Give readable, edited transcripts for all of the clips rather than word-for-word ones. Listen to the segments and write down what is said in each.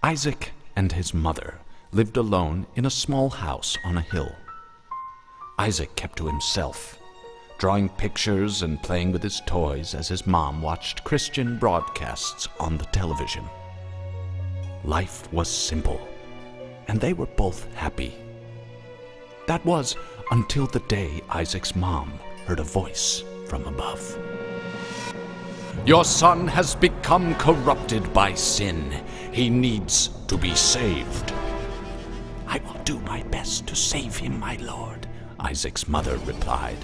Isaac and his mother lived alone in a small house on a hill. Isaac kept to himself, drawing pictures and playing with his toys as his mom watched Christian broadcasts on the television. Life was simple, and they were both happy. That was until the day Isaac's mom heard a voice from above. "Your son has become corrupted by sin. He needs to be saved." "I will do my best to save him, my lord," Isaac's mother replied,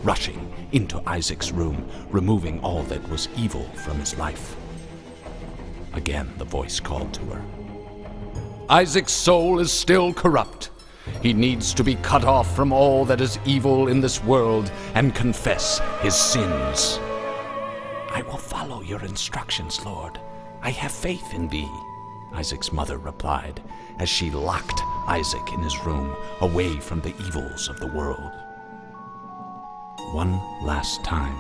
rushing into Isaac's room, removing all that was evil from his life. Again the voice called to her. "Isaac's soul is still corrupt. He needs to be cut off from all that is evil in this world and confess his sins." "I will follow your instructions, Lord. I have faith in thee," Isaac's mother replied, as she locked Isaac in his room, away from the evils of the world. One last time,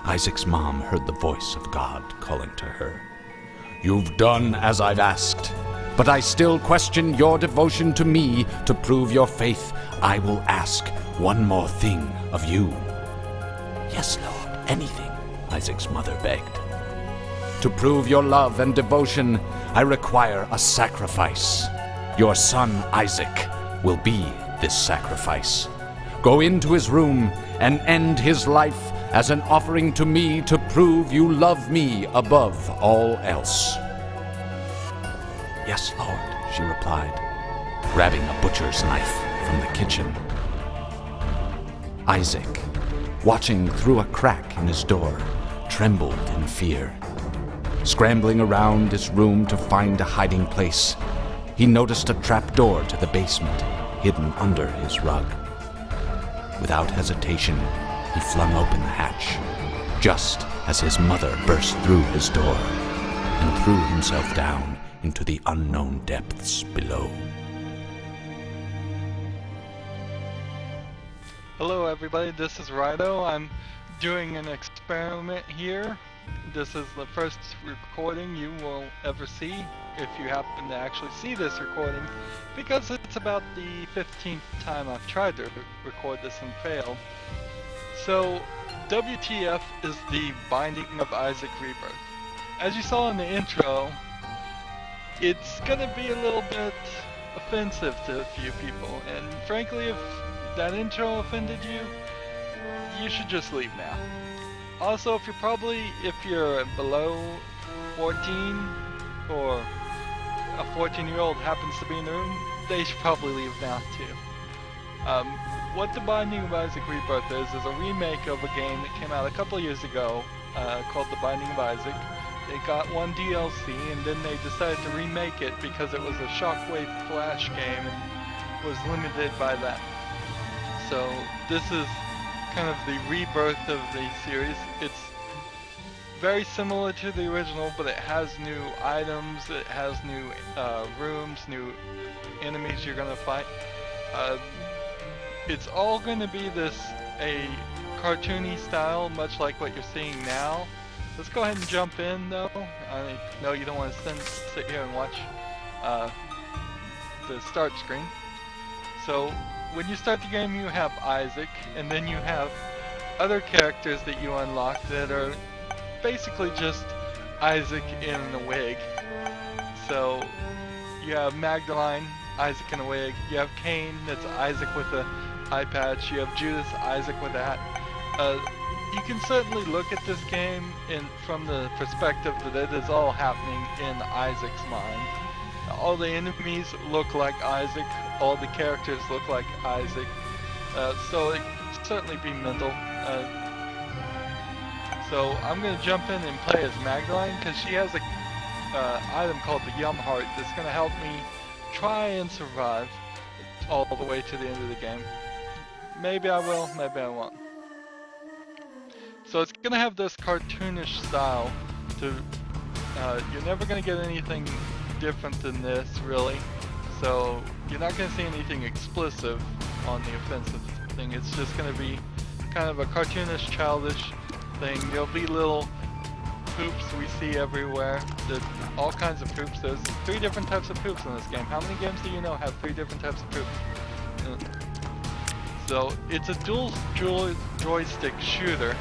Isaac's mom heard the voice of God calling to her. "You've done as I've asked, but I still question your devotion to me. To prove your faith, I will ask one more thing of you." "Yes, Lord, anything," Isaac's mother begged. "To prove your love and devotion, I require a sacrifice. Your son Isaac will be this sacrifice. Go into his room and end his life as an offering to me to prove you love me above all else." "Yes, Lord," she replied, grabbing a butcher's knife from the kitchen. Isaac, watching through a crack in his door, trembled in fear. Scrambling around his room to find a hiding place, he noticed a trapdoor to the basement hidden under his rug. Without hesitation, he flung open the hatch, just as his mother burst through his door and threw himself down into the unknown depths below. Hello everybody, this is Rydo. I'm doing an experiment here. This is the first recording you will ever see, if you happen to actually see this recording, because it's about the 15th time I've tried to record this and failed. So, WTF is the Binding of Isaac Rebirth. As you saw in the intro, it's gonna be a little bit offensive to a few people, and frankly, if that intro offended you, you should just leave now. Also, if you're below 14, or a 14-year-old happens to be in the room, they should probably leave now too. What The Binding of Isaac Rebirth is a remake of a game that came out a couple years ago called The Binding of Isaac. They got one DLC and then they decided to remake it because it was a Shockwave Flash game and was limited by that. So this is kind of the rebirth of the series. It's very similar to the original, but it has new items, it has new rooms, new enemies you're gonna fight. It's all gonna be a cartoony style, much like what you're seeing now. Let's go ahead and jump in though. I know you don't want to sit here and watch the start screen. So when you start the game, you have Isaac, and then you have other characters that you unlock that are basically just Isaac in a wig. So you have Magdalene, Isaac in a wig. You have Cain, that's Isaac with a eye patch. You have Judas, Isaac with a hat. You can certainly look at this game from the perspective that it is all happening in Isaac's mind. All the enemies look like Isaac, all the characters look like Isaac, so it can certainly be mental. So I'm going to jump in and play as Magdalene, because she has a item called the Yum Heart that's going to help me try and survive all the way to the end of the game. Maybe I will, maybe I won't. So it's going to have this cartoonish style. You're never going to get anything different than this, really. So you're not going to see anything explicit on the offensive thing. It's just going to be kind of a cartoonish, childish thing. There'll be little poops we see everywhere. There's all kinds of poops. There's 3 different types of poops in this game. How many games do you know have 3 different types of poops? So it's a dual joystick shooter.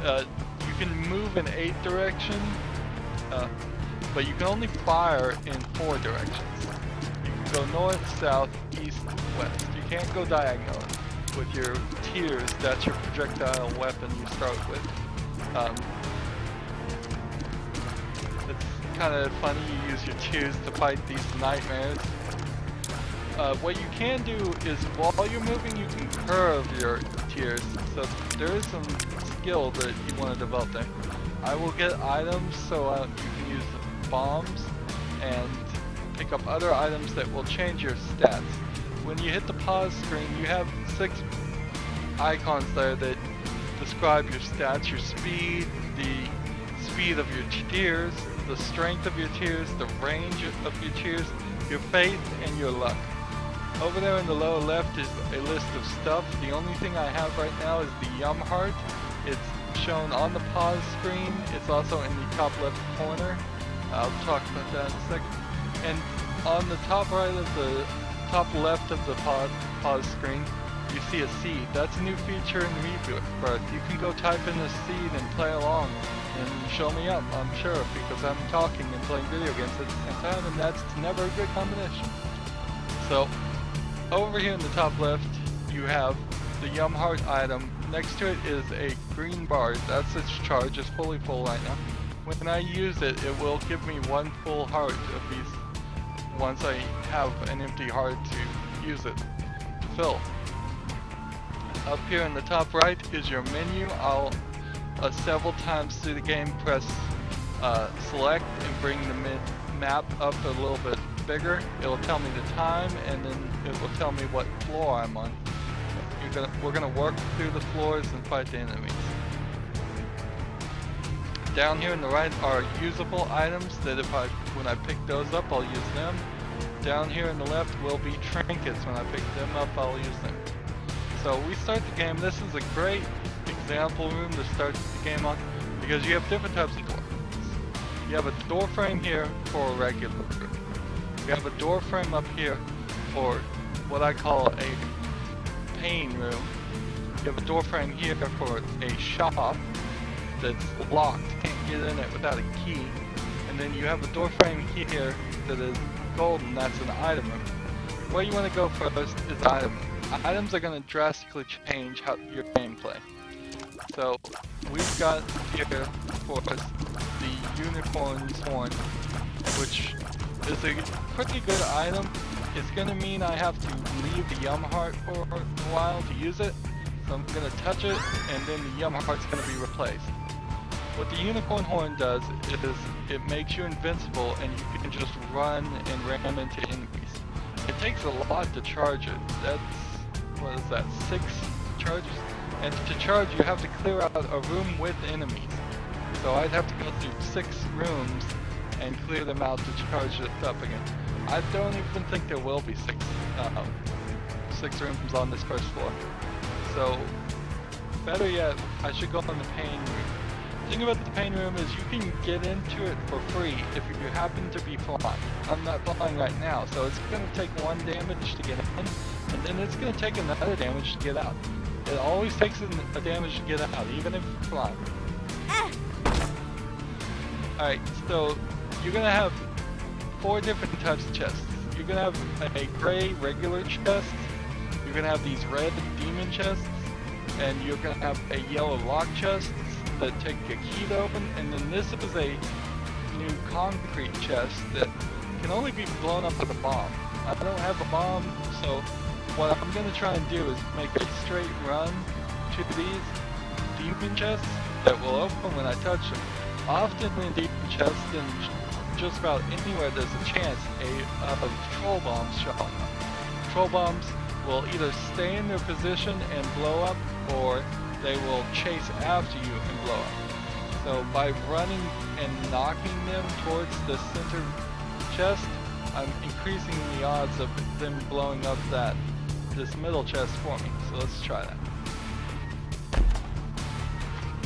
You can move in 8 directions, but you can only fire in 4 directions. You can go north, south, east, west. You can't go diagonal. With your tears, that's your projectile weapon you start with. It's kind of funny you use your tears to fight these nightmares. What you can do is while you're moving, you can curve your tears. So there is some skill that you want to develop there. I will get items so you can use bombs and pick up other items that will change your stats. When you hit the pause screen, you have 6 icons there that describe your stats, your speed, the speed of your tears, the strength of your tears, the range of your tears, your faith, and your luck. Over there in the lower left is a list of stuff. The only thing I have right now is the Yum Heart. It's shown on the pause screen. It's also in the top left corner. I'll talk about that in a second. And on the top right of the top left of the pause screen, you see a seed. That's a new feature in Rebirth. You can go type in the seed and play along and show me up on Sheriff because I'm talking and playing video games at the same time, and that's never a good combination. So over here in the top left, you have the Yum Heart item. Next to it is a green bar. That's its charge. It's fully full right now. When I use it, it will give me 1 full heart of these once I have an empty heart to use it to fill. Up here in the top right is your menu. I'll several times through the game press select and bring the map up a little bit bigger. It'll tell me the time, and then it will tell me what floor I'm on. We're gonna work through the floors and fight the enemies. Down here in the right are usable items that when I pick those up, I'll use them. Down here in the left will be trinkets. When I pick them up, I'll use them. So we start the game. This is a great example room to start the game on because you have different types of doors. You have a door frame here for a regular room. You have a door frame up here for what I call a pain room. You have a door frame here for a shop that's locked, can't get in it without a key. And then you have a door frame here that is golden, that's an item room. Where you want to go first is item room. Items are going to drastically change your gameplay. So we've got here for us the unicorn's horn, which is a pretty good item. It's going to mean I have to leave the Yum Heart for a while to use it. So I'm going to touch it, and then the Yum Heart's going to be replaced. What the unicorn horn does is it makes you invincible, and you can just run and ram into enemies. It takes a lot to charge it. That's, what is that, 6 charges? And to charge, you have to clear out a room with enemies. So I'd have to go through 6 rooms and clear them out to charge it up again. I don't even think there will be 6 rooms on this first floor. So, better yet, I should go on the pain room. The thing about the pain room is you can get into it for free if you happen to be flying. I'm not flying right now, so it's going to take 1 damage to get in, and then it's going to take another damage to get out. It always takes a damage to get out, even if you're flying. Alright, so you're going to have 4 different types of chests. You're going to have a gray regular chest, you're going to have these red demon chests, and you're going to have a yellow lock chest that take a key to open, and then this is a new concrete chest that can only be blown up with a bomb. I don't have a bomb, so what I'm going to try and do is make a straight run to these demon chests that will open when I touch them. Often in demon chests and just about anywhere there's a chance of troll bombs showing up. Troll bombs will either stay in their position and blow up, or they will chase after you and blow up. So by running and knocking them towards the center chest, I'm increasing the odds of them blowing up this middle chest for me. So let's try that.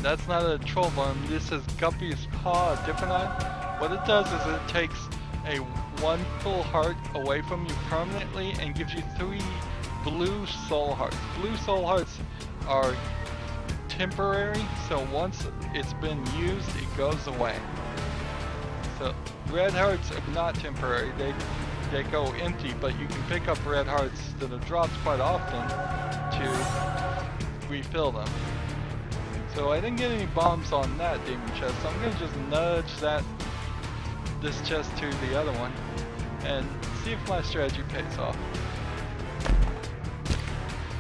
That's not a troll bomb. This is Guppy's Paw, a different item. What it does is it takes a 1 full heart away from you permanently and gives you 3 blue soul hearts. Blue soul hearts are temporary, so once it's been used, it goes away. So red hearts are not temporary. They go empty, but you can pick up red hearts that are dropped quite often to refill them. So I didn't get any bombs on that demon chest, so I'm gonna just nudge this chest to the other one and see if my strategy pays off.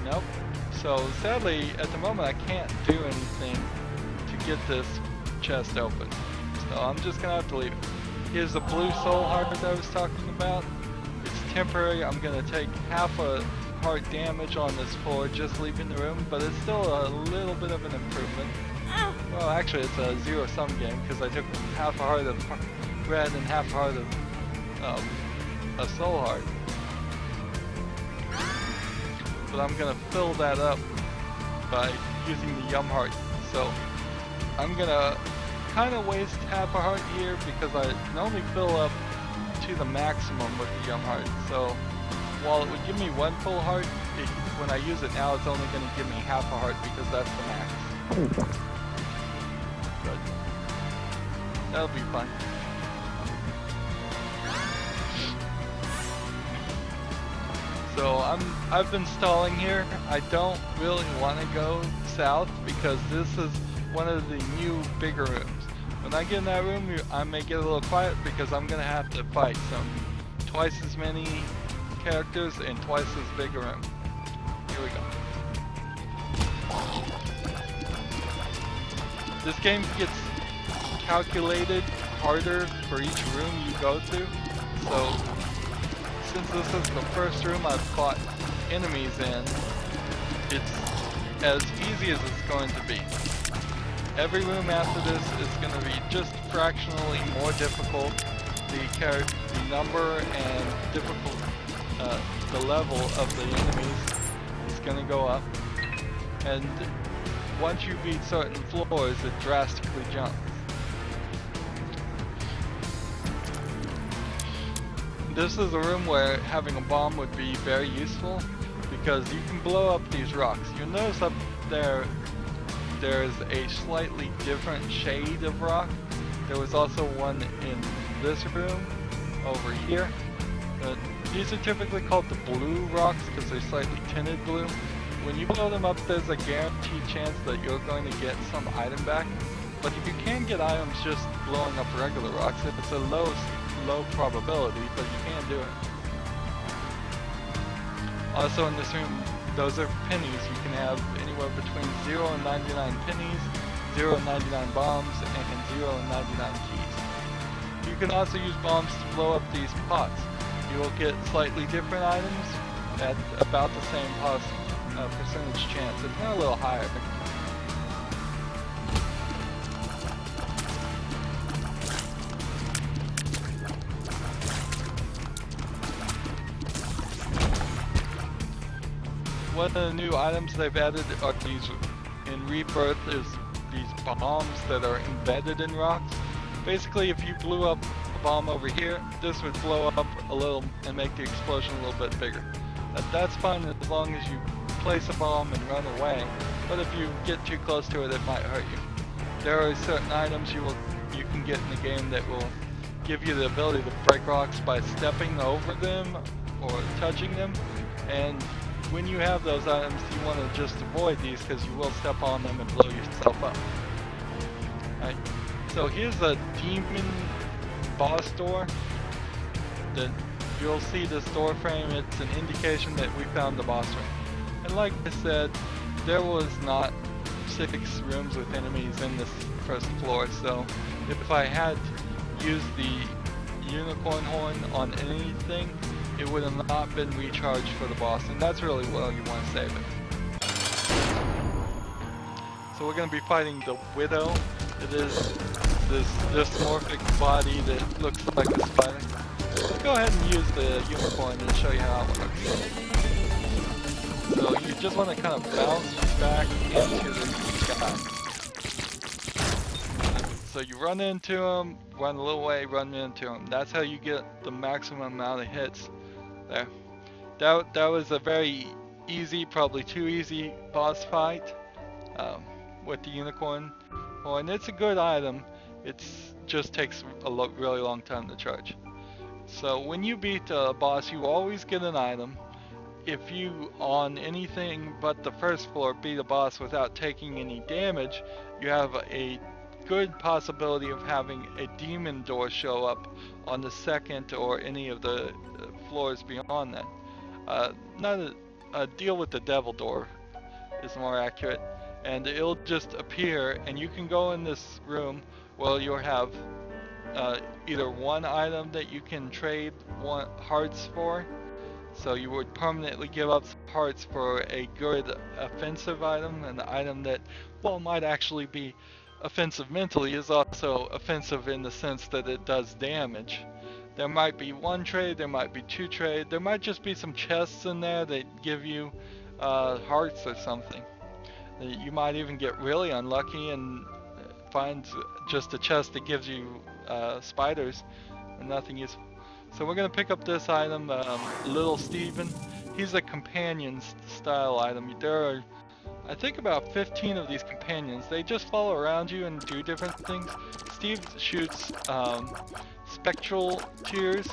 Nope. So sadly, at the moment I can't do anything to get this chest open. So I'm just gonna have to leave it. Here's the blue soul heart that I was talking about. It's temporary. I'm gonna take half a heart damage on this floor just leaving the room, but it's still a little bit of an improvement. Well, actually it's a zero-sum game because I took half a heart of red and half a heart of a soul heart. But I'm gonna fill that up by using the yum heart. So I'm gonna kind of waste half a heart here because I can only fill up to the maximum with the yum heart. So while it would give me 1 full heart, when I use it now it's only gonna give me half a heart because that's the max. But that'll be fun. So I've been stalling here. I don't really want to go south because this is one of the new bigger rooms. When I get in that room, I may get a little quiet because I'm gonna have to fight twice as many characters in twice as big a room. Here we go. This game gets calculated harder for each room you go to. So since this is the first room I've fought enemies in, it's as easy as it's going to be. Every room after this is going to be just fractionally more difficult. The number and the level of the enemies is going to go up. And once you beat certain floors, it drastically jumps. This is a room where having a bomb would be very useful because you can blow up these rocks. You'll notice up there there's a slightly different shade of rock. There was also one in this room over here. These are typically called the blue rocks because they're slightly tinted blue. When you blow them up, there's a guaranteed chance that you're going to get some item back. But if you can get items just blowing up regular rocks, it's a low probability, but you can do it. Also in this room, those are pennies. You can have anywhere between 0 and 99 pennies, 0 and 99 bombs, and 0 and 99 keys. You can also use bombs to blow up these pots. You will get slightly different items at about the same percentage chance, if not a little higher. One of the new items they've added are these, in Rebirth, is these bombs that are embedded in rocks. Basically, if you blew up a bomb over here, this would blow up a little and make the explosion a little bit bigger. That's fine as long as you place a bomb and run away, but if you get too close to it, it might hurt you. There are certain items you can get in the game that will give you the ability to break rocks by stepping over them or touching them, and when you have those items, you want to just avoid these because you will step on them and blow yourself up. Right. So here's a demon boss door. That you'll see this door frame. It's an indication that we found the boss room. And like I said, there was not 6 rooms with enemies in this first floor. So if I had used the unicorn horn on anything, it would have not been recharged for the boss, and that's really well you want to save it. So we're going to be fighting the Widow. It is this dysmorphic body that looks like a spider. Let's go ahead and use the unicorn and show you how it works. So you just want to kind of bounce back into the sky. So you run into him, run a little way, run into him. That's how you get the maximum amount of hits there. That was a very easy, probably too easy boss fight with the unicorn. Well, and it's a good item. It just takes a really long time to charge. So when you beat a boss, you always get an item. If you, on anything but the first floor, beat a boss without taking any damage, you have a good possibility of having a demon door show up on the second or any of the floors beyond that. Not a deal with the devil door is more accurate, and it'll just appear, and you can go in this room. Well, you'll have either one item that you can trade hearts for, so you would permanently give up hearts for a good offensive item, an item that, well, might actually be offensive mentally, is also offensive in the sense that it does damage. There might be one trade, there might be two trade, there might just be some chests in there that give you hearts or something. You might even get really unlucky and find just a chest that gives you spiders and nothing useful. So we're going to pick up this item, Little Steven. He's a companion style item. There are, I think, about 15 of these companions. They just follow around you and do different things. Steve shoots spectral tears.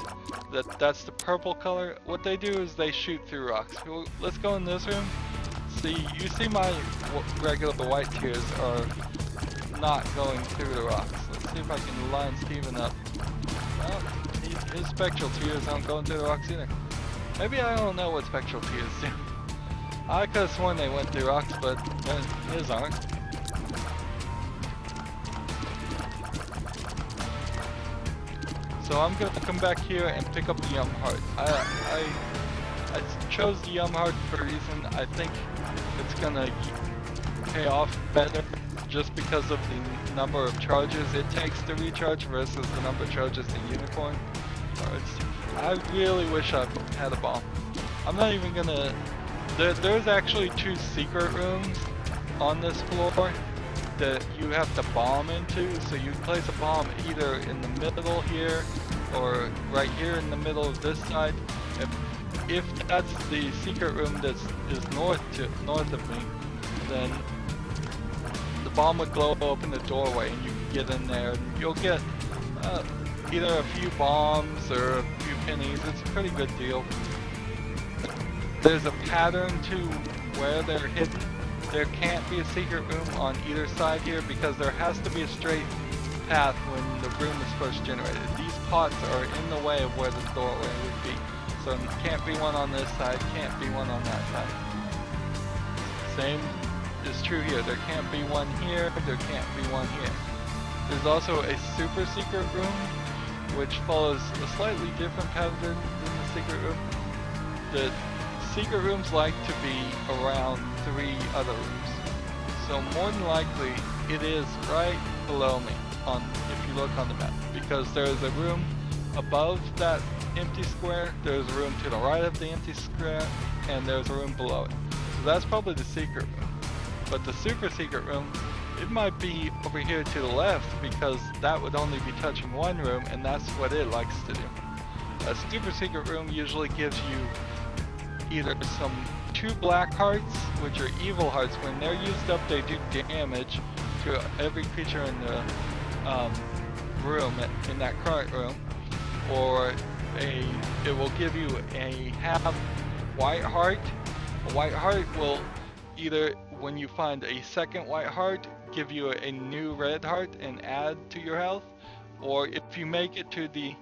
That's the purple color. What they do is they shoot through rocks. Let's go in this room. See, you see my regular white tears are not going through the rocks. Let's see if I can line Steven up. Well, his spectral tears aren't going through the rocks either. Maybe I don't know what spectral tears do. I could have sworn they went through rocks, but his aren't. So I'm gonna come back here and pick up the Yum Heart. I chose the Yum Heart for a reason. I think it's gonna pay off better just because of the number of charges it takes to recharge versus the number of charges the unicorn charges. I really wish I had a bomb. I'm not even gonna... There's actually 2 secret rooms on this floor that you have to bomb into, so you place a bomb either in the middle here or right here in the middle of this side. If that's the secret room that is north of me, then the bomb would blow open the doorway and you can get in there and you'll get either a few bombs or a few pennies. It's a pretty good deal. There's a pattern to where they're hidden. There can't be a secret room on either side here because there has to be a straight path when the room is first generated. These pots are in the way of where the doorway would be. So can't be one on this side, can't be one on that side. Same is true here. There can't be one here, there can't be one here. There's also a super secret room, which follows a slightly different pattern than the secret room. The secret rooms like to be around 3 other rooms. So more than likely, it is right below me if you look on the map. Because there's a room above that empty square, there's a room to the right of the empty square, and there's a room below it. So that's probably the secret room. But the super secret room, it might be over here to the left because that would only be touching one room, and that's what it likes to do. A super secret room usually gives you either 2 black hearts, which are evil hearts. When they're used up, they do damage to every creature in the room, in that current room. Or it will give you a half white heart. A white heart will either, when you find a second white heart, give you a new red heart and add to your health. Or if you make it to the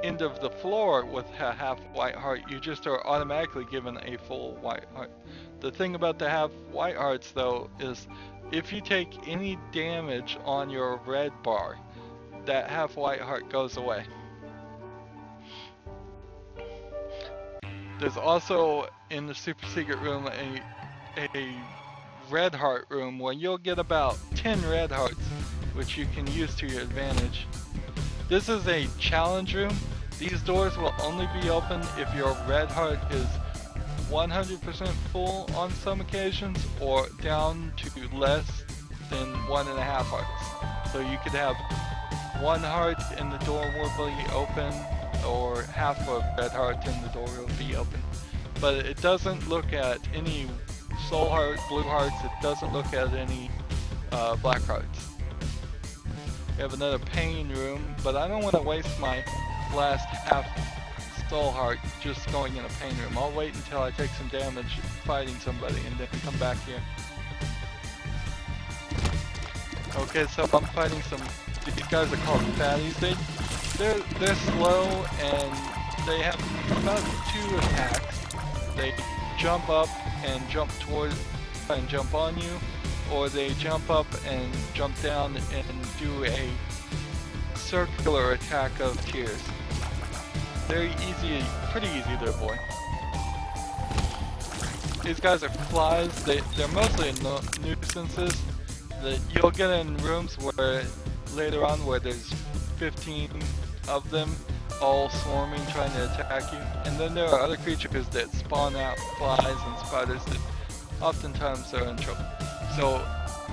end of the floor with a half white heart, you just are automatically given a full white heart. The thing about the half white hearts though is if you take any damage on your red bar, that half white heart goes away. There's also in the super secret room a red heart room where you'll get about 10 red hearts, which you can use to your advantage. This is a challenge room. These doors will only be open if your red heart is 100% full on some occasions or down to less than 1.5 hearts. So you could have one heart and the door will be open, or half a red heart and the door will be open. But it doesn't look at any soul heart, blue hearts. It doesn't look at any black hearts. We have another pain room, but I don't want to waste my last half soul heart just going in a pain room. I'll wait until I take some damage fighting somebody and then come back here. Okay, so I'm fighting some, these guys are called fatties. They're slow and they have about 2 attacks. They jump up and jump towards and jump on you, or they jump up and jump down and do a circular attack of tears. Very easy, pretty easy to avoid. These guys are flies. They're mostly nuisances. You'll get in rooms where later on where there's 15 of them all swarming trying to attack you. And then there are other creatures that spawn out, flies and spiders, that oftentimes are in trouble. So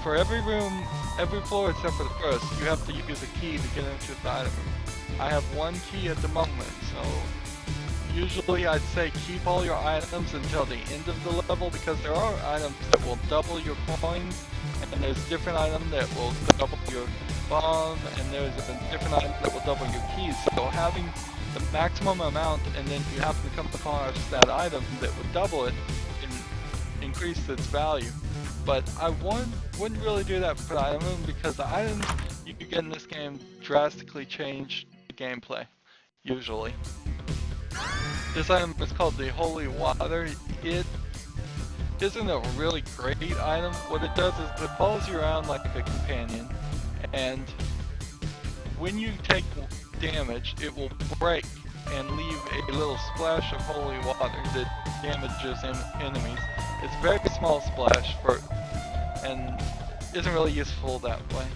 for every room, every floor except for the first, you have to use a key to get into the item room. I have 1 key at the moment, so usually I'd say keep all your items until the end of the level, because there are items that will double your coins, and there's different items that will double your bomb, and there's a different item that will double your keys. So having the maximum amount, and then you happen to come across that item that would double it, and increase its value. But I wouldn't really do that for the item room, because the items you get in this game drastically change the gameplay, usually. This item is called the Holy Water. It isn't a really great item. What it does is it follows you around like a companion, and when you take damage, it will break and leave a little splash of holy water that damages enemies. It's a very small splash and isn't really useful that way.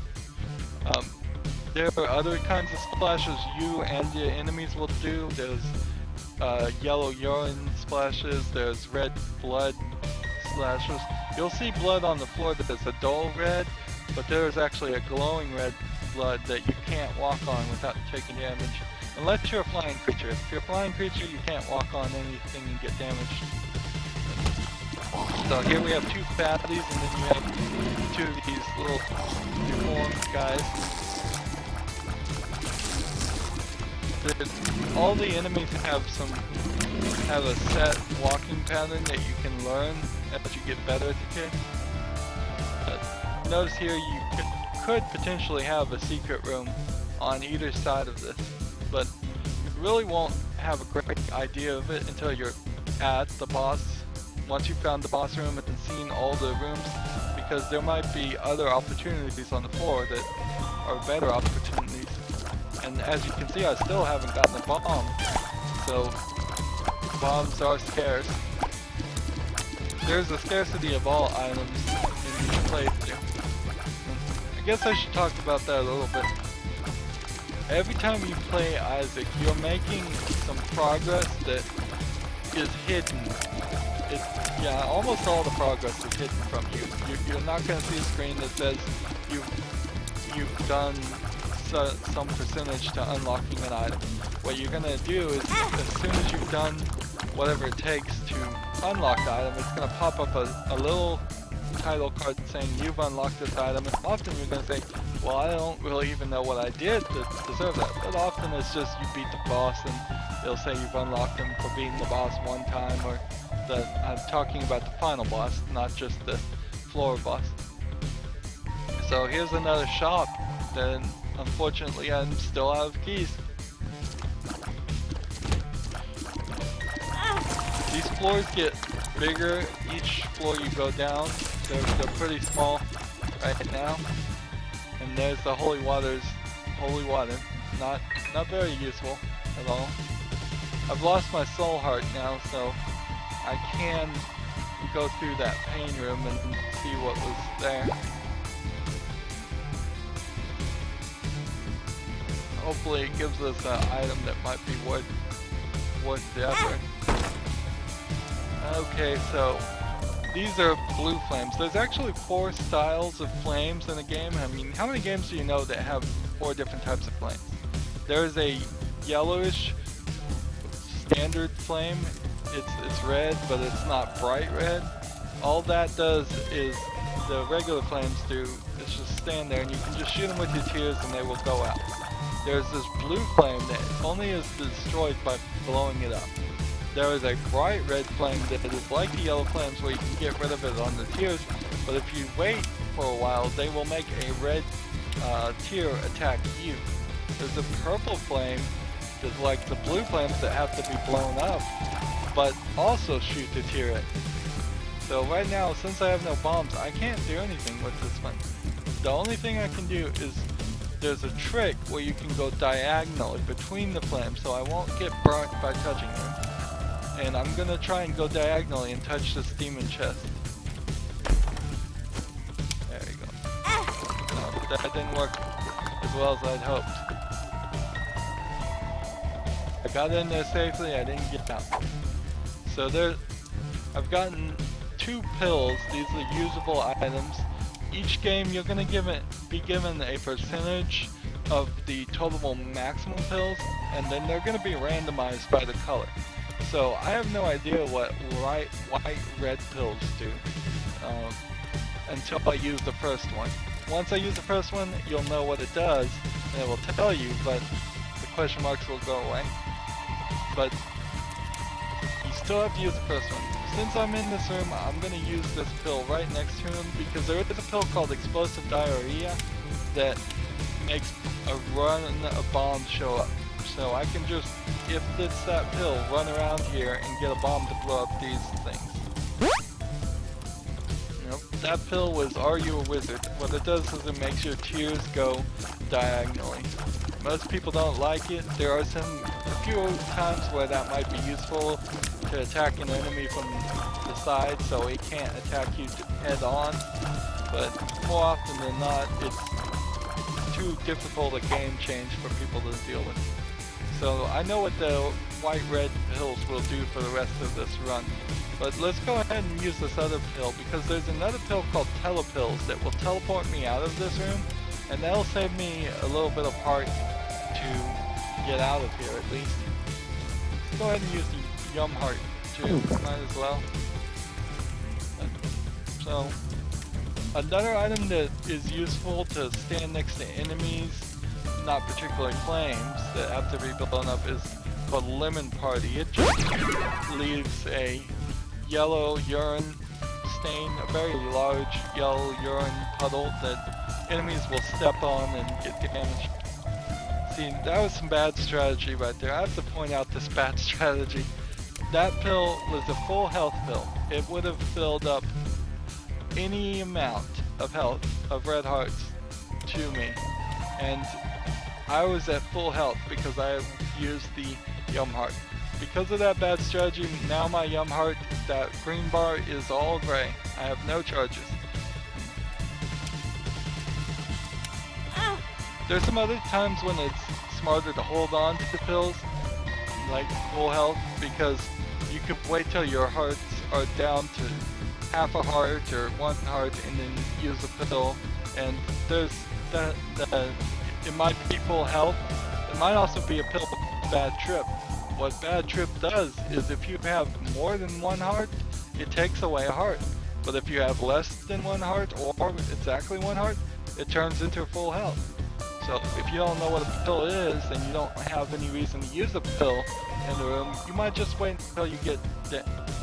There are other kinds of splashes you and your enemies will do. There's yellow urine splashes, there's red blood splashes. You'll see blood on the floor that is a dull red, but there's actually a glowing red blood that you can't walk on without taking damage. Unless you're a flying creature. If you're a flying creature, you can't walk on anything and get damaged. So here we have 2 fatties, and then you have 2 of these little deformed guys. All the enemies have a set walking pattern that you can learn as you get better at the game. Notice here you could potentially have a secret room on either side of this, but you really won't have a great idea of it until you're at the boss. Once you've found the boss room and seen all the rooms, because there might be other opportunities on the floor that are better opportunities. And as you can see, I still haven't gotten a bomb, so bombs are scarce. There's a scarcity of all items in this playthrough. I guess I should talk about that a little bit. Every time you play Isaac, you're making some progress that is hidden. Yeah, almost all the progress is hidden from you. You're not going to see a screen that says you've done some percentage to unlocking an item. What you're going to do is, as soon as you've done whatever it takes to unlock the item, it's going to pop up a little title card saying you've unlocked this item, and often you're going to say, well, I don't really even know what I did to deserve that. But often it's just you beat the boss, and they'll say you've unlocked him for beating the boss one time, or I'm talking about the final boss, not just the floor boss. So here's another shop, then unfortunately I'm still out of keys. These floors get bigger each floor you go down. They're pretty small right now. And there's the holy water. Not very useful at all. I've lost my soul heart now, so I can go through that pain room and see what was there. Hopefully it gives us an item that might be worth the effort. Okay, so these are blue flames. There's actually 4 styles of flames in a game. I mean, how many games do you know that have 4 different types of flames? There's a yellowish standard flame. It's red, but it's not bright red. All that does is the regular flames do is just stand there, and you can just shoot them with your tears and they will go out. There's this blue flame that only is destroyed by blowing it up. There is a bright red flame that is like the yellow flames where you can get rid of it on the tears, but if you wait for a while, they will make a red tear attack you. There's a purple flame that's like the blue flames that have to be blown up, but also shoot the tear at you. So right now, since I have no bombs, I can't do anything with this one. The only thing I can do is there's a trick where you can go diagonally between the flames, so I won't get burnt by touching them. And I'm gonna try and go diagonally and touch this demon chest. There you go. No, that didn't work as well as I'd hoped. I got in there safely, I didn't get out. So I've gotten 2 pills. These are usable items. Each game you're gonna be given a percentage of the total maximum pills, and then they're gonna be randomized by the color. So I have no idea what white, red pills do until I use the first one. Once I use the first one, you'll know what it does, and it will tell you, but the question marks will go away. But you still have to use the first one. Since I'm in this room, I'm going to use this pill right next to him because there is a pill called explosive diarrhea that makes a bomb show up. So I can just, if it's that pill, run around here and get a bomb to blow up these things. Nope, that pill was Are You a Wizard? What it does is it makes your tears go diagonally. Most people don't like it. There are a few times where that might be useful to attack an enemy from the side so it can't attack you head on, but more often than not it's too difficult a game change for people to deal with. So I know what the white-red pills will do for the rest of this run, but let's go ahead and use this other pill because there's another pill called telepills that will teleport me out of this room, and that'll save me a little bit of heart to get out of here at least. Let's go ahead and use the Yum Heart too, might as well. So, another item that is useful to stand next to enemies, not particularly flames, that have to be blown up is called Lemon Party. It just leaves a yellow urine stain, a very large yellow urine puddle that enemies will step on and get damaged. See, that was some bad strategy right there. I have to point out this bad strategy. That pill was a full health pill. It would have filled up any amount of health, of red hearts, to me. And I was at full health because I used the Yum Heart. Because of that bad strategy, now my Yum Heart, that green bar, is all gray. I have no charges. There's some other times when it's smarter to hold on to the pills, like full health, because you can wait till your hearts are down to half a heart or 1 heart and then use the pill. And there's it might be full health. It might also be a pill with bad trip. What bad trip does is if you have more than 1 heart, it takes away a heart. But if you have less than 1 heart or exactly 1 heart, it turns into full health. So if you don't know what a pill is and you don't have any reason to use a pill in the room, you might just wait until you get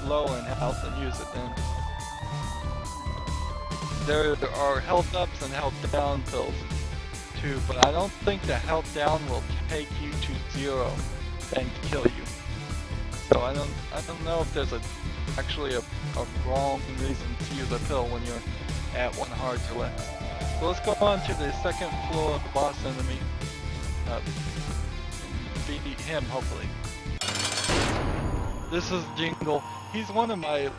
low in health and use it then. There are health ups and health down pills too, but I don't think the health down will take you to 0 and kill you. So I don't know if there's actually a wrong reason to use a pill when you're at 1 heart or less. So let's go on to the second floor of the boss enemy. Beat him, hopefully. This is Jingle. He's one of my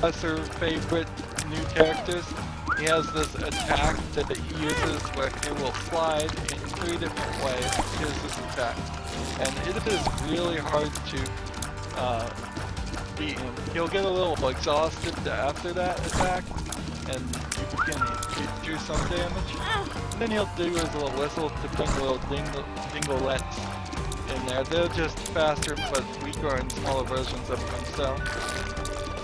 lesser favorite new characters. He has this attack that he uses where he will slide in 3 different ways. Here's this attack. And it is really hard to beat him. He'll get a little exhausted after that attack, and you can do some damage. And then he'll do his little whistle to bring little dinglets in there. They're just faster but weaker and smaller versions of themselves.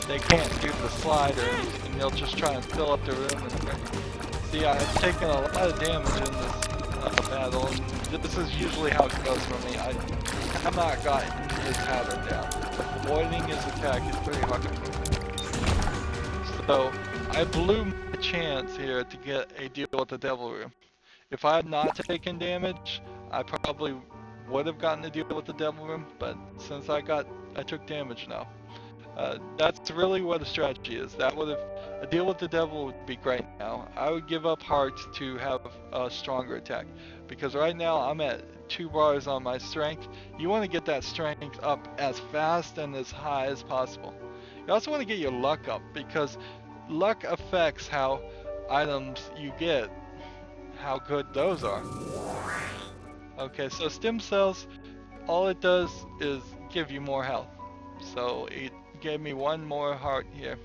They can't do the slider, and they'll just try and fill up the room. See, I've taken a lot of damage in this battle, and this is usually how it goes for me. I have not gotten his pattern down. Avoiding his attack is pretty hard. So, I blew my chance here to get a deal with the Devil Room. If I had not taken damage, I probably would have gotten a deal with the Devil Room, but since I took damage now. That's really what the strategy is. That would have, a deal with the devil would be great now. I would give up hearts to have a stronger attack, because right now I'm at 2 bars on my strength. You want to get that strength up as fast and as high as possible. You also want to get your luck up, because luck affects how items you get, how good those are. Okay, so stem cells, all it does is give you more health. So it gave me 1 more heart here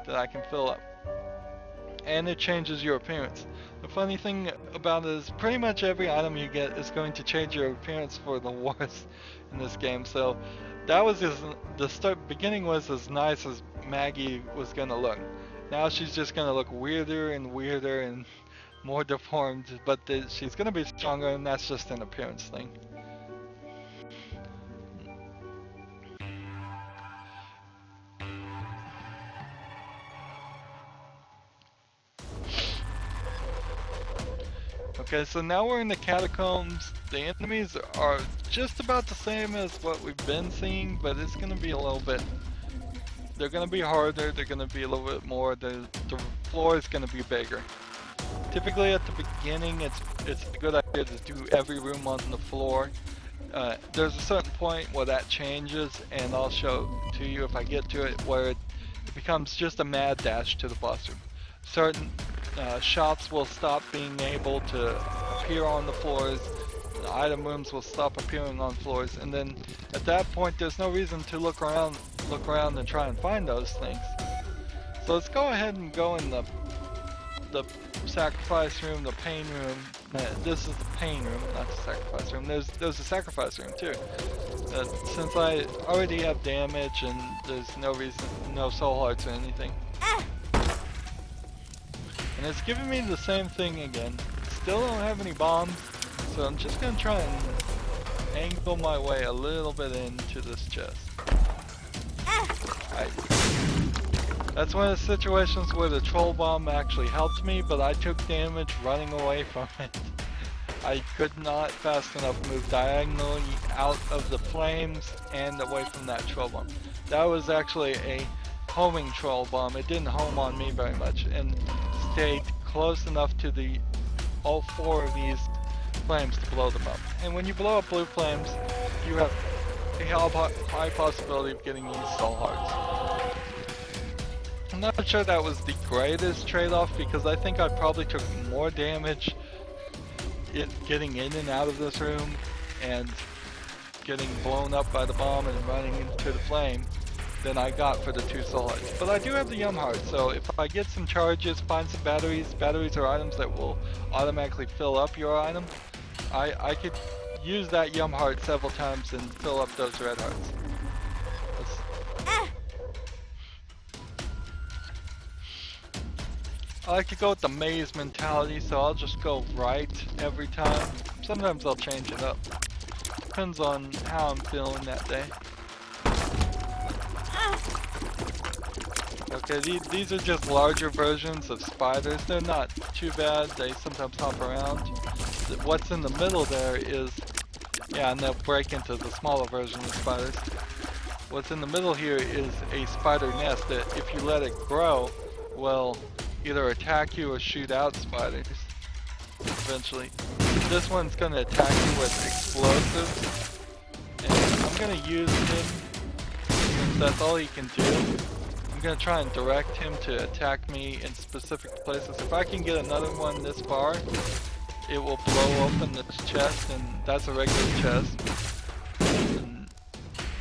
that I can fill up. And it changes your appearance. The funny thing about it is pretty much every item you get is going to change your appearance for the worse in this game. So that was the beginning was as nice as Maggie was gonna look. Now she's just gonna look weirder and weirder and more deformed, but she's gonna be stronger, and that's just an appearance thing. Okay, so now we're in the catacombs. The enemies are just about the same as what we've been seeing, but it's going to be a little bit... They're going to be harder, they're going to be a little bit more, the floor is going to be bigger. Typically at the beginning, it's a good idea to do every room on the floor. There's a certain point where that changes, and I'll show to you if I get to it, where it becomes just a mad dash to the boss room. Certain shops will stop being able to appear on the floors, the item rooms will stop appearing on floors, and then at that point there's no reason to look around and try and find those things. So let's go ahead and go in the sacrifice room, the pain room. This is the pain room, not the sacrifice room. There's a sacrifice room too. Since I already have damage and there's no reason, no soul hearts or anything. And it's giving me the same thing again. Still don't have any bombs, so I'm just gonna try and angle my way a little bit into this chest. That's one of the situations where the troll bomb actually helped me, but I took damage running away from it. I could not fast enough move diagonally out of the flames and away from that troll bomb. That was actually a homing troll bomb. It didn't home on me very much and stayed close enough to all 4 of these flames to blow them up. And when you blow up blue flames, you have a high possibility of getting these soul hearts. I'm not sure that was the greatest trade-off, because I think I probably took more damage getting in and out of this room and getting blown up by the bomb and running into the flame than I got for the 2 soul hearts. But I do have the yum heart, so if I get some charges, find some batteries are items that will automatically fill up your item, I could use that yum heart several times and fill up those red hearts. I like to go with the maze mentality, so I'll just go right every time. Sometimes I'll change it up. Depends on how I'm feeling that day. Okay, these are just larger versions of spiders. They're not too bad. They sometimes hop around. What's in the middle there is... Yeah, and they'll break into the smaller version of spiders. What's in the middle here is a spider nest that, if you let it grow, will either attack you or shoot out spiders eventually. This one's going to attack you with explosives, and I'm going to use him since that's all he can do. I'm going to try and direct him to attack me in specific places. If I can get another one this far, it will blow open this chest, and that's a regular chest. And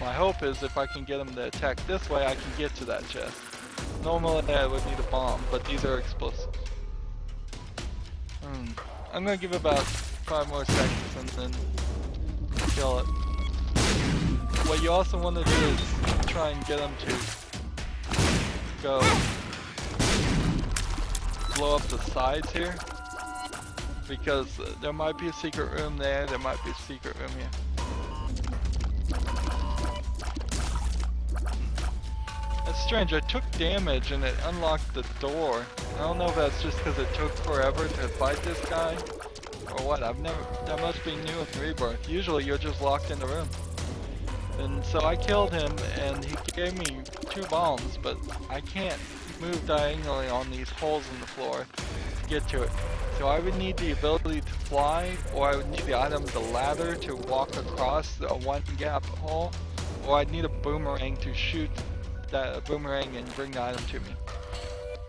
my hope is if I can get them to attack this way, I can get to that chest. Normally I would need a bomb, but these are explosives. I'm gonna give it about 5 more seconds and then kill it. What you also want to do is try and get them to go blow up the sides here, because there might be a secret room there, there might be a secret room here. It's strange, I took damage and it unlocked the door. I don't know if that's just because it took forever to fight this guy, or what. That must be new in Rebirth. Usually you're just locked in the room. And so I killed him and he gave me 2 bombs, but I can't move diagonally on these holes in the floor to get to it. So I would need the ability to fly, or I would need the item, the ladder, to walk across a 1 gap hole, or I'd need a boomerang to shoot that boomerang and bring the item to me.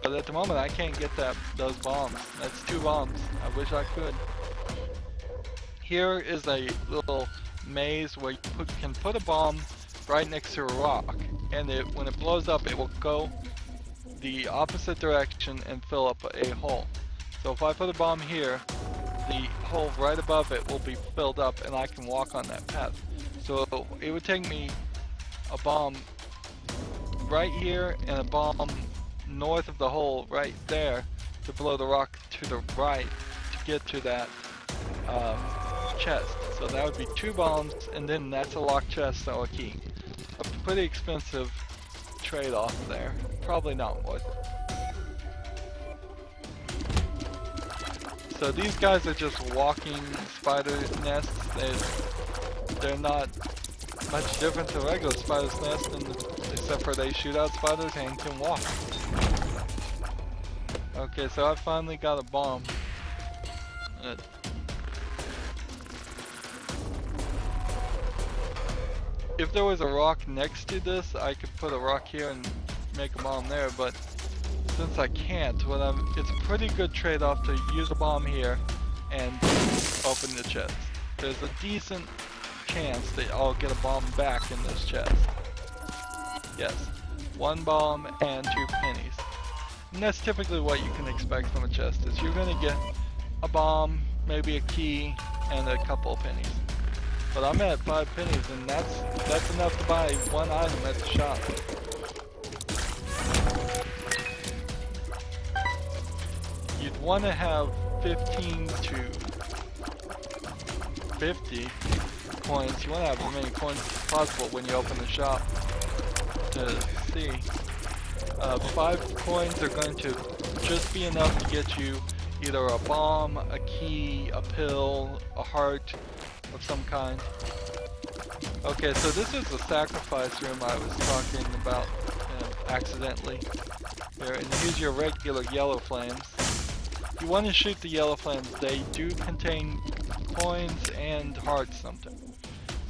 But at the moment I can't get those bombs. That's 2 bombs. I wish I could. Here is a little maze where you can put a bomb right next to a rock, and when it blows up it will go the opposite direction and fill up a hole. So if I put a bomb here, the hole right above it will be filled up and I can walk on that path. So it would take me a bomb right here and a bomb north of the hole right there to blow the rock to the right to get to that chest. So that would be 2 bombs, and then that's a locked chest, so a key. A pretty expensive trade-off there. Probably not worth it. So these guys are just walking spider nests. They're not much different than regular spider's nest, except for they shoot out spiders and can walk. Okay, so I finally got a bomb. If there was a rock next to this, I could put a rock here and make a bomb there, but since I can't, it's a pretty good trade-off to use a bomb here and open the chest. There's a decent chance that I'll get a bomb back in this chest. Yes, 1 bomb and 2 pennies. And that's typically what you can expect from a chest, is you're gonna get a bomb, maybe a key, and a couple of pennies. But I'm at 5 pennies, and that's enough to buy 1 item at the shop. You'd want to have 15 to 50 coins. You want to have as many coins as possible when you open the shop to see. 5 coins are going to just be enough to get you either a bomb, a key, a pill, a heart of some kind. Okay, so this is the sacrifice room I was talking about accidentally. Here, and here's your regular yellow flames. You want to shoot the yellow flames. They do contain coins and hearts sometimes.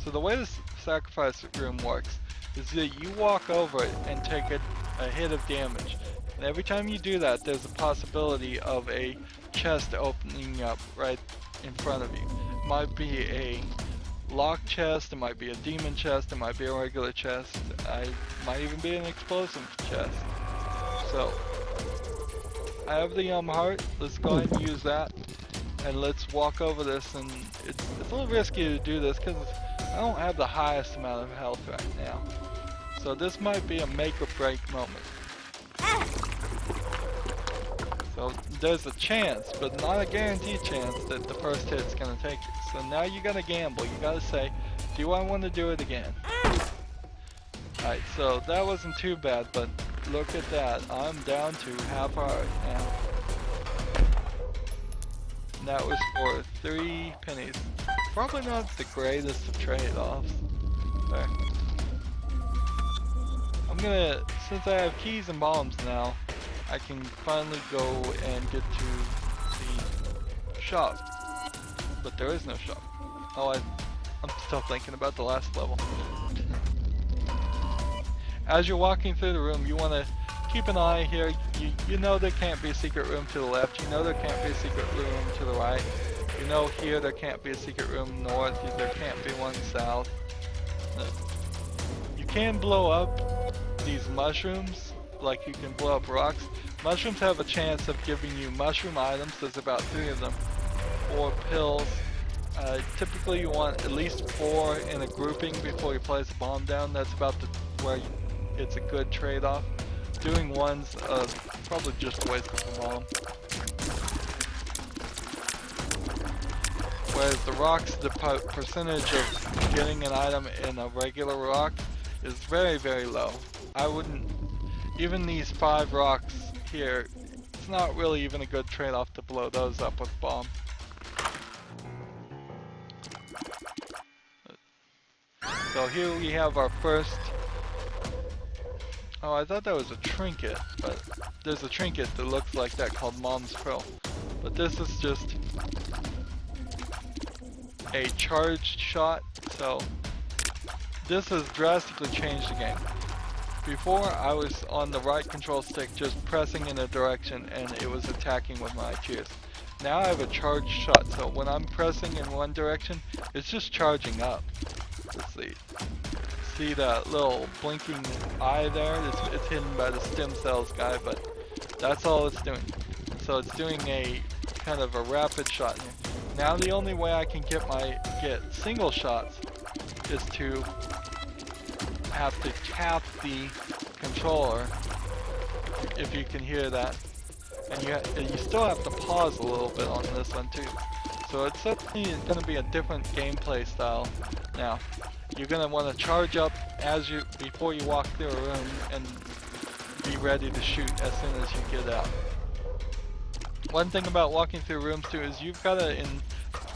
So the way this sacrifice room works is that you walk over it and take a hit of damage. And every time you do that, there's a possibility of a chest opening up right in front of you. It might be a locked chest, it might be a demon chest, it might be a regular chest, it might even be an explosive chest. So, I have the heart, let's go ahead and use that, and let's walk over this, and it's a little risky to do this because I don't have the highest amount of health right now. So this might be a make or break moment. So there's a chance, but not a guaranteed chance that the first hit's gonna take it. So now you gotta gamble, you gotta say, do I want to do it again? Alright, so that wasn't too bad, but look at that, I'm down to half heart now. And that was for 3 pennies. Probably not the greatest of trade-offs. There. I'm gonna, since I have keys and bombs now, I can finally go and get to the shop. But there is no shop. Oh, I'm still thinking about the last level. As you're walking through the room, you want to keep an eye here. You know there can't be a secret room to the left. You know there can't be a secret room to the right. You know here there can't be a secret room north. There can't be one south. can blow up these mushrooms, like you can blow up rocks. Mushrooms have a chance of giving you mushroom items. There's about 3 of them. Or pills. Typically you want at least 4 in a grouping before you place a bomb down. That's about where it's a good trade-off. Doing one's probably just a waste of a bomb. Whereas the rocks, the percentage of getting an item in a regular rock is very, very low. I wouldn't, even these 5 rocks here, it's not really even a good trade-off to blow those up with bomb. So here we have our first, oh, I thought that was a trinket, but there's a trinket that looks like that called Mom's Pearl. But this is just a charged shot, so this has drastically changed the game. Before, I was on the right control stick just pressing in a direction and it was attacking with my cheers. Now I have a charged shot, so when I'm pressing in one direction, it's just charging up. Let's see. See that little blinking eye there? It's hidden by the stem cells guy, but that's all it's doing. So it's doing a kind of a rapid shot here. Now the only way I can get single shots is to have to tap the controller, if you can hear that, and you still have to pause a little bit on this one too. So it's certainly going to be a different gameplay style. Now you're going to want to charge up before you walk through a room and be ready to shoot as soon as you get out. One thing about walking through rooms too is you've got to, in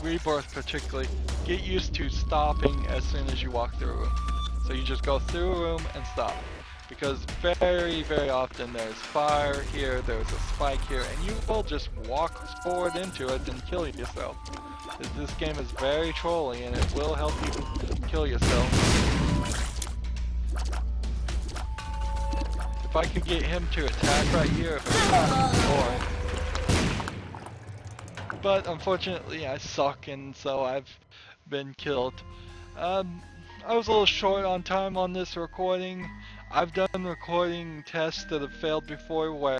Rebirth particularly, get used to stopping as soon as you walk through a room. So you just go through a room and stop. Because very, very often there's fire here, there's a spike here, and you will just walk forward into it and kill yourself. This game is very trolly and it will help you kill yourself. If I could get him to attack right here, or but unfortunately I suck and so I've been killed. I was a little short on time on this recording. I've done recording tests that have failed before where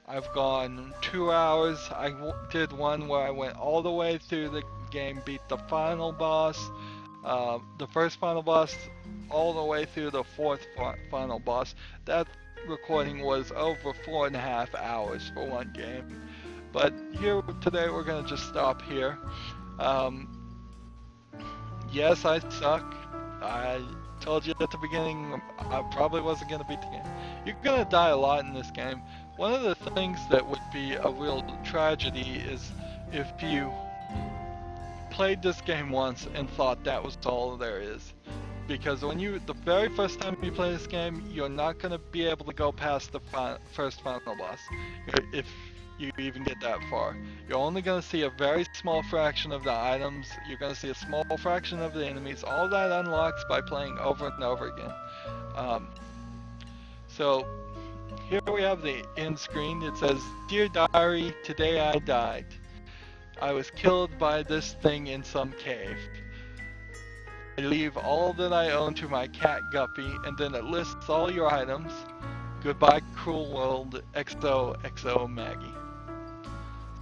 I've gone 2 hours. I did one where I went all the way through the game, beat the final boss, the first final boss, all the way through the 4th final boss. That recording was over 4.5 hours for one game. But here today we're going to just stop here. Yes, I suck. I told you at the beginning I probably wasn't going to beat the game. You're going to die a lot in this game. One of the things that would be a real tragedy is if you played this game once and thought that was all there is. Because the very first time you play this game, you're not going to be able to go past the first final boss. If you even get that far. You're only going to see a very small fraction of the items, you're going to see a small fraction of the enemies. All that unlocks by playing over and over again. So here we have the end screen. It says, "Dear Diary, today I died. I was killed by this thing in some cave. I leave all that I own to my cat Guppy," and then it lists all your items. "Goodbye, cruel world, XOXO Maggie."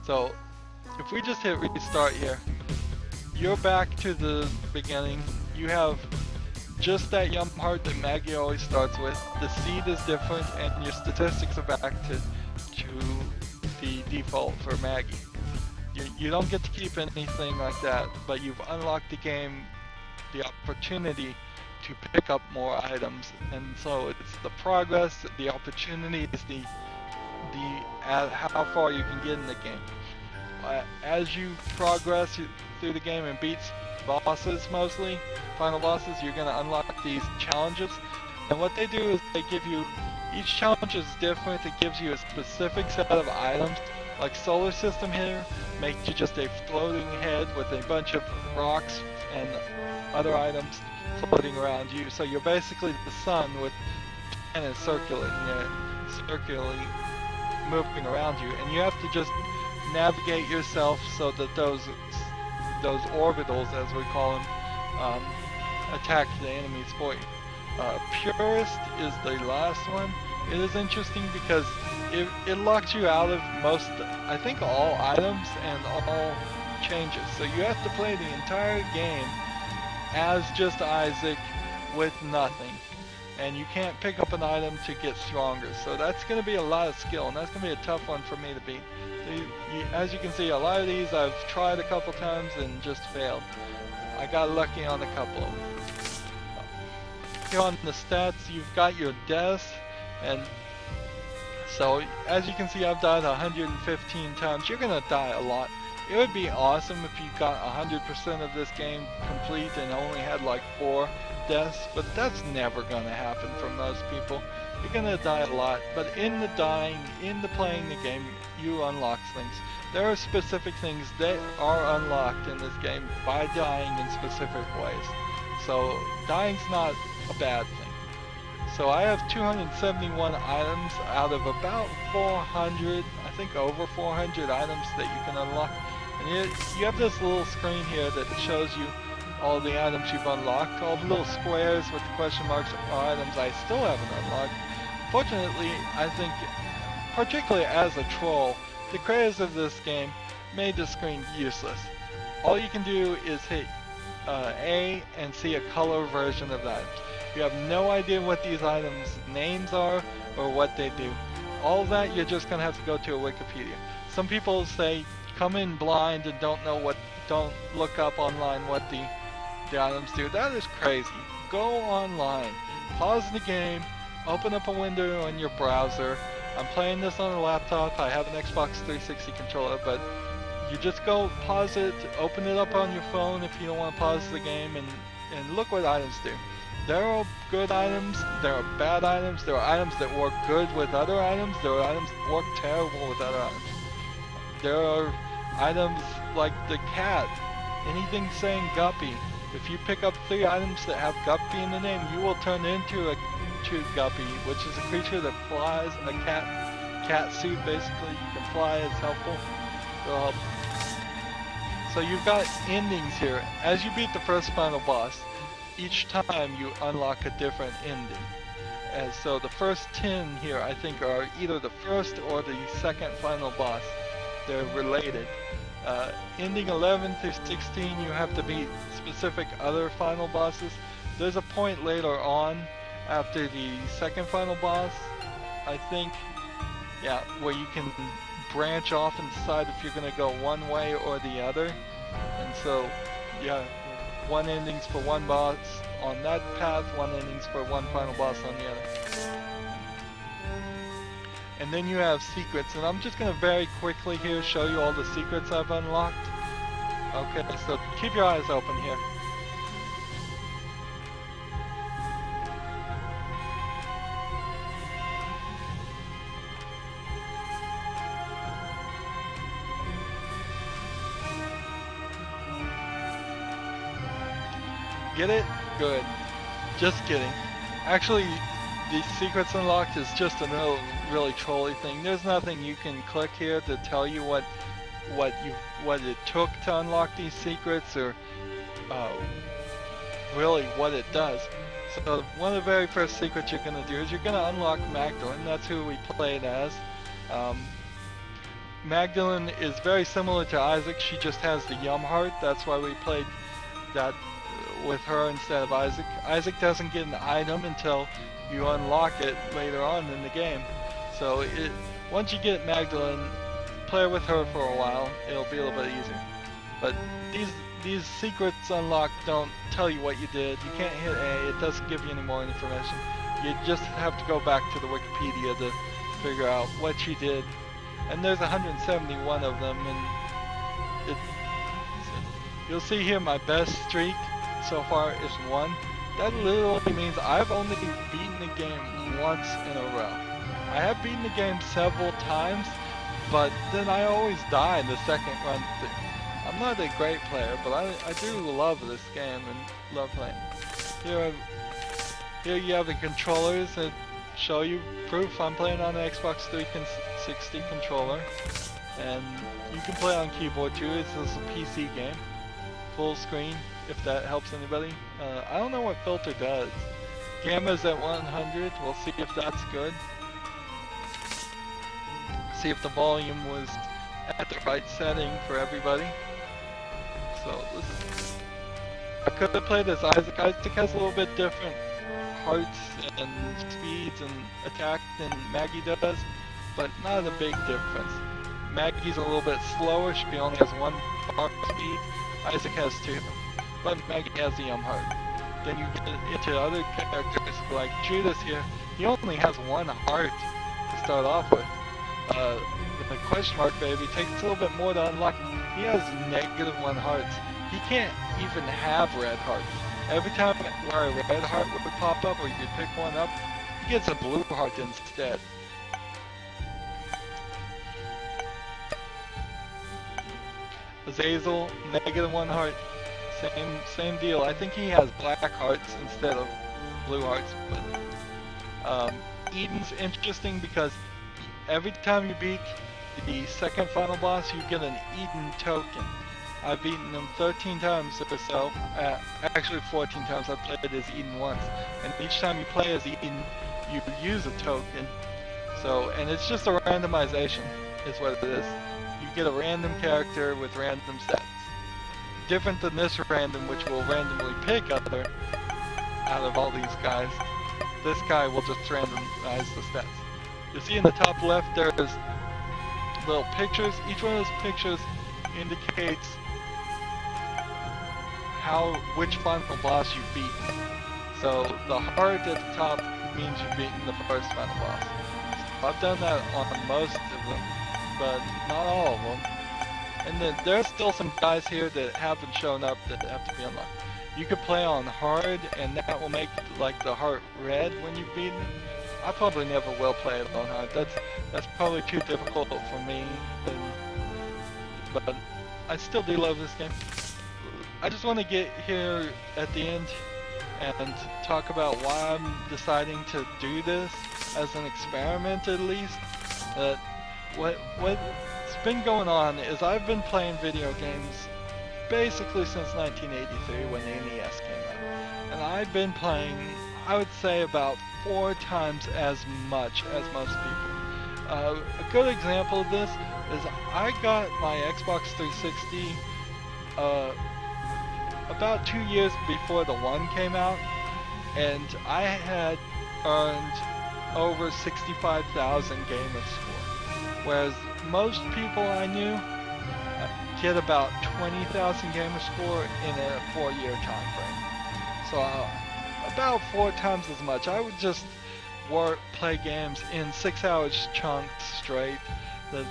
So, if we just hit restart here, you're back to the beginning. You have just that yum heart that Maggie always starts with. The seed is different, and your statistics are back to the default for Maggie. You don't get to keep anything like that, but you've unlocked the game, the opportunity to pick up more items, and so it's the progress, the opportunity is the how far you can get in the game. As you progress through the game and beat bosses, mostly final bosses, you're going to unlock these challenges, and what they do is they give you, each challenge is different. It gives you a specific set of items. Like solar system here makes you just a floating head with a bunch of rocks and other items floating around you. So you're basically the sun with planets circulating moving around you, and you have to just navigate yourself so that those orbitals, as we call them, attack the enemies for you. Purist is the last one. It is interesting because it locks you out of most, I think all items and all changes. So you have to play the entire game as just Isaac with nothing. And you can't pick up an item to get stronger. So that's going to be a lot of skill, and that's going to be a tough one for me to beat. As you can see, a lot of these I've tried a couple times and just failed. I got lucky on a couple of them. Here on the stats, you've got your deaths, and so as you can see, I've died 115 times. You're gonna die a lot. It would be awesome if you got 100% of this game complete and only had like 4 deaths, but that's never gonna happen for most people. You're gonna die a lot, but in the dying, in the playing the game, you unlock things. There are specific things that are unlocked in this game by dying in specific ways. So dying's not a bad thing. So I have 271 items out of about 400, I think over 400 items that you can unlock. And you have this little screen here that shows you all the items you've unlocked. All the little squares with the question marks are items I still haven't unlocked. Fortunately, I think, particularly as a troll, the creators of this game made the screen useless. All you can do is hit A and see a color version of that. You have no idea what these items' names are or what they do. All that you're just gonna have to go to a Wikipedia. Some people say come in blind and don't look up online what the items do. That is crazy. Go online, pause the game, open up a window on your browser. I'm playing this on a laptop. I have an Xbox 360 controller, but you just go pause it, open it up on your phone if you don't want to pause the game, and look what items do. There are good items, there are bad items, there are items that work good with other items, there are items that work terrible with other items. There are items like the cat, anything saying guppy. If you pick up 3 items that have guppy in the name, you will turn into a guppy, which is a creature that flies, a cat suit basically. You can fly, it's helpful. So you've got endings here. As you beat the first final boss, each time you unlock a different ending. And so the first 10 here I think are either the first or the second final boss. They're related. Ending 11 through 16 you have to beat specific other final bosses. There's a point later on after the second final boss, I think, yeah, where you can branch off and decide if you're going to go one way or the other. And so, yeah, one ending's for one boss on that path, one ending's for one final boss on the other. And then you have secrets, and I'm just going to very quickly here show you all the secrets I've unlocked. Okay, so keep your eyes open here. Get it? Good. Just kidding. Actually, the secrets unlocked is just a really trolly thing. There's nothing you can click here to tell you what it took to unlock these secrets, or really what it does. So one of the very first secrets you're going to do is you're going to unlock Magdalene. That's who we played as. Magdalene is very similar to Isaac. She just has the Yum Heart. That's why we played that with her instead of Isaac. Isaac doesn't get an item until you unlock it later on in the game. So once you get Magdalene, play with her for a while. It'll be a little bit easier. But these secrets unlocked don't tell you what you did. You can't hit A. It doesn't give you any more information. You just have to go back to the Wikipedia to figure out what you did. And there's 171 of them, and you'll see here my best streak so far is 1. That literally means I've only beaten the game once in a row. I have beaten the game several times, but then I always die in the second run through. I'm not a great player, but I do love this game and love playing. Here you have the controllers that show you proof I'm playing on the Xbox 360 controller, and you can play on keyboard too. It's just a PC game, full screen, if that helps anybody. I don't know what filter does. Gamma's at 100. We'll see if that's good. See if the volume was at the right setting for everybody. So I could have played as Isaac. Isaac has a little bit different hearts and speeds and attack than Maggie does, but not a big difference. Maggie's a little bit slower. She only has 1 bar speed. Isaac has 2, but Maggie has the heart. Then you get into other characters like Judas here. He only has 1 heart to start off with. The question mark baby takes a little bit more to unlock. He has -1 hearts. He can't even have red hearts. Every time where a red heart would pop up or you pick one up, he gets a blue heart instead. Azazel, -1 heart. Same deal. I think he has black hearts instead of blue hearts. But Eden's interesting because every time you beat the second final boss, you get an Eden token. I've beaten him 13 times or so. Actually 14 times. I've played as Eden once. And each time you play as Eden, you use a token. So, and it's just a randomization, is what it is. You get a random character with random stats. Different than this random, which will randomly pick out of all these guys. This guy will just randomize the stats. You see in the top left there's little pictures. Each one of those pictures indicates which final boss you've beaten. So the heart at the top means you've beaten the first final boss. So I've done that on most of them, but not all of them. And then there's still some guys here that haven't shown up that have to be unlocked. You could play on hard, and that will make like the heart red when you've beaten it. I probably never will play it on hard. That's probably too difficult for me. But I still do love this game. I just want to get here at the end and talk about why I'm deciding to do this as an experiment, at least. What's been going on is I've been playing video games basically since 1983 when the NES came out, and I've been playing, I would say, about 4 times as much as most people. A good example of this is I got my Xbox 360 about 2 years before the One came out, and I had earned over 65,000 gamer score, whereas most people I knew get about 20,000 gamer score in a 4-year time frame. So about 4 times as much. I would just play games in 6-hour chunks straight. The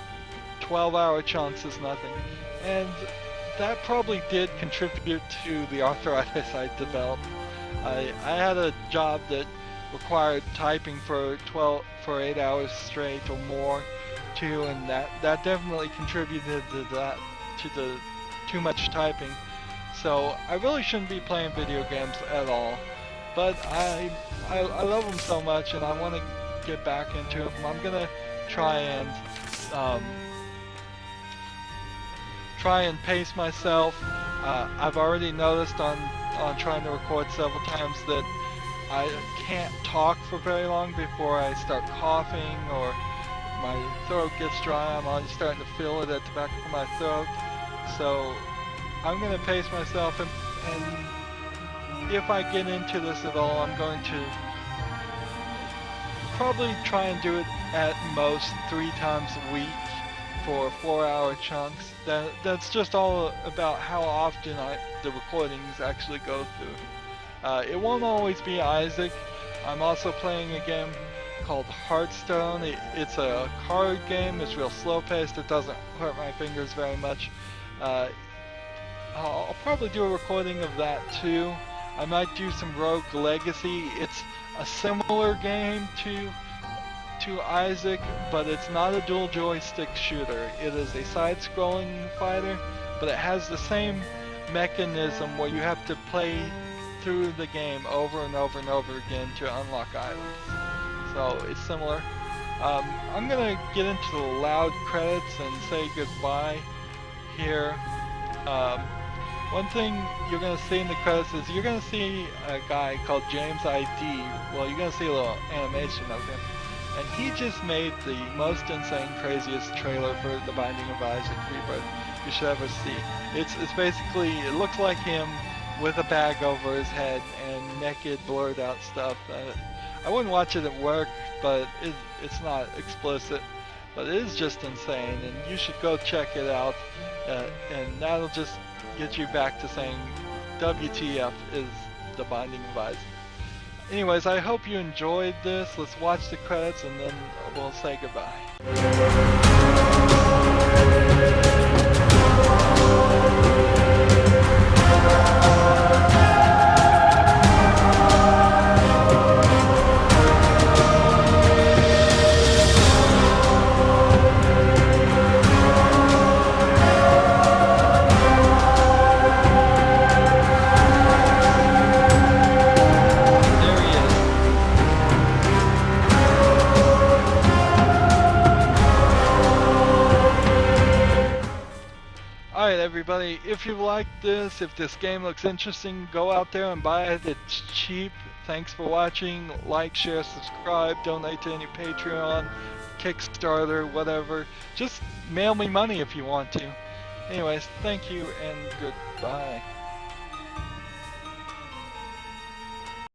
12-hour chunks is nothing. And that probably did contribute to the arthritis I developed. I had a job that required typing for 8 hours straight or more too, and that definitely contributed to that, to the too much typing. So I really shouldn't be playing video games at all, but I love them so much and I want to get back into them. I'm gonna try and pace myself. I've already noticed on trying to record several times that I can't talk for very long before I start coughing or my throat gets dry. I'm already starting to feel it at the back of my throat. So I'm going to pace myself, and if I get into this at all, I'm going to probably try and do it at most 3 times a week for 4-hour chunks. That's just all about how often the recordings actually go through. It won't always be Isaac. I'm also playing a game called Hearthstone. It's a card game. It's real slow paced. It doesn't hurt my fingers very much. I'll probably do a recording of that too. I might do some Rogue Legacy. It's a similar game to Isaac, but it's not a dual joystick shooter. It is a side-scrolling fighter, but it has the same mechanism where you have to play through the game over and over and over again to unlock items. So it's similar. I'm gonna get into the loud credits and say goodbye here. One thing you're gonna see in the credits is you're gonna see a guy called James ID. Well, you're gonna see a little animation of him, and he just made the most insane, craziest trailer for The Binding of Isaac Rebirth you should ever see. It's basically, it looks like him with a bag over his head and naked, blurred out stuff. I wouldn't watch it at work, but it's not explicit. But it is just insane, and you should go check it out, and that'll just get you back to saying WTF is The Binding of Isaac. Anyways, I hope you enjoyed this. Let's watch the credits and then we'll say goodbye. There he is. Alright everybody, if you liked this, if this game looks interesting, go out there and buy it. It's cheap. Thanks for watching. Like, share, subscribe, donate to any Patreon, Kickstarter, whatever. Just mail me money if you want to. Anyways, thank you and goodbye.